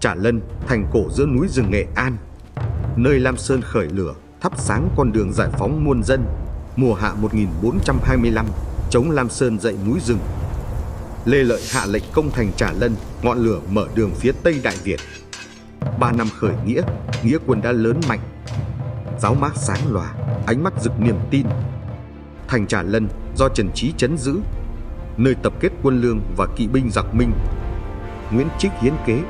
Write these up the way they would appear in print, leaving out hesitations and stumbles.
Trà Lân, thành cổ giữa núi rừng Nghệ An, nơi Lam Sơn khởi lửa, thắp sáng con đường giải phóng muôn dân. Mùa hạ 1425, chống Lam Sơn dậy núi rừng. Lê Lợi hạ lệnh công thành Trà Lân, ngọn lửa mở đường phía Tây Đại Việt. 3 năm khởi nghĩa, nghĩa quân đã lớn mạnh. Giáo mác sáng lòa, ánh mắt rực niềm tin. Thành Trà Lân do Trần Chí trấn giữ, nơi tập kết quân lương và kỵ binh giặc Minh. Nguyễn Trích hiến kế,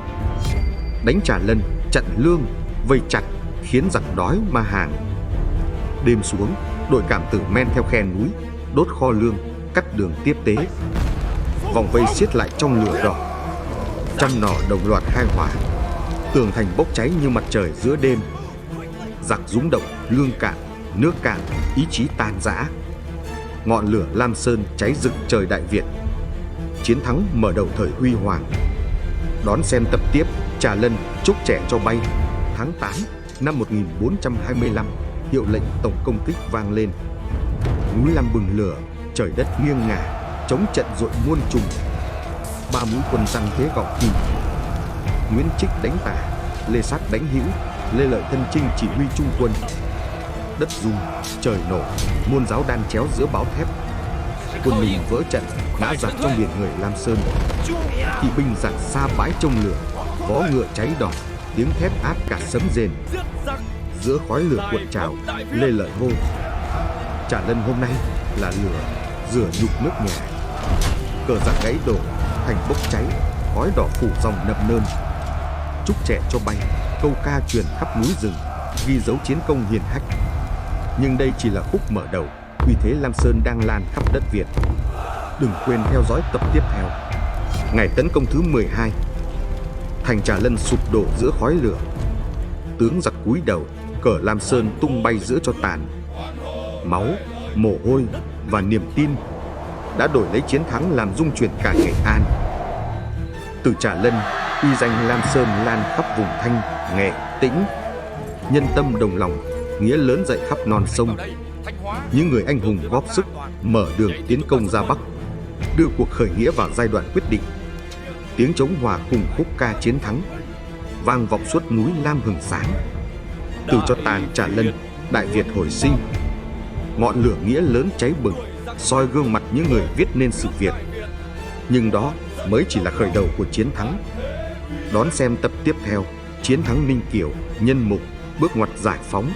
đánh Trà Lân, chặn lương, vây chặt, khiến giặc đói mà hàng. Đêm xuống, đội cảm tử men theo khe núi, đốt kho lương, cắt đường tiếp tế. Vòng vây siết lại trong lửa đỏ, trăm nỏ đồng loạt khai hỏa. Tường thành bốc cháy như mặt trời giữa đêm. Giặc rúng động, lương cạn, nước cạn, ý chí tan rã. Ngọn lửa Lam Sơn cháy rực trời Đại Việt. Chiến thắng mở đầu thời huy hoàng. Đón xem tập tiếp Trà Lân, chúc trẻ cho bay. Tháng 8 năm 1425, hiệu lệnh tổng công kích vang lên. Núi Lam bừng lửa, trời đất nghiêng ngả, chống trận dội muôn trùng. 3 mũi quân răng thế gọng kìm. Nguyễn Trích đánh tả, Lê Sát đánh hữu, Lê Lợi thân chinh chỉ huy trung quân. Đất rung, trời nổ, muôn giáo đan chéo giữa bão thép. Quân mình vỡ trận, ngã giặc trong biển người Lam Sơn. Kỵ binh giặc xa bãi trông lửa, vó ngựa cháy đỏ, tiếng thét át cả sấm rền. Giữa khói lửa cuộn trào, Lê Lợi hô: Trà Lân hôm nay là lửa, rửa nhục nước nhà. Cờ giặc gãy đổ, thành bốc cháy, khói đỏ phủ dòng nậm nơn. Chúc trẻ cho bay, câu ca truyền khắp núi rừng, ghi dấu chiến công hiển hách. Nhưng đây chỉ là khúc mở đầu, uy thế Lam Sơn đang lan khắp đất Việt. Đừng quên theo dõi tập tiếp theo. Ngày tấn công thứ 12, thành Trà Lân sụp đổ giữa khói lửa. Tướng giặc cúi đầu, cờ Lam Sơn tung bay giữa tro tàn. Máu, mồ hôi và niềm tin đã đổi lấy chiến thắng làm rung chuyển cả Nghệ An. Từ Trà Lân, uy danh Lam Sơn lan khắp vùng Thanh, Nghệ, Tĩnh. Nhân tâm đồng lòng, nghĩa lớn dậy khắp non sông. Những người anh hùng góp sức mở đường tiến công ra Bắc, đưa cuộc khởi nghĩa vào giai đoạn quyết định. Tiếng trống hòa cùng khúc ca chiến thắng vang vọng suốt núi Lam hừng sáng. Từ tro tàn Trà Lân, Đại Việt hồi sinh. Ngọn lửa nghĩa lớn cháy bừng, soi gương mặt những người viết nên sự Việt. Nhưng đó mới chỉ là khởi đầu của chiến thắng. Đón xem tập tiếp theo, chiến thắng Ninh Kiều, nhân mục, bước ngoặt giải phóng.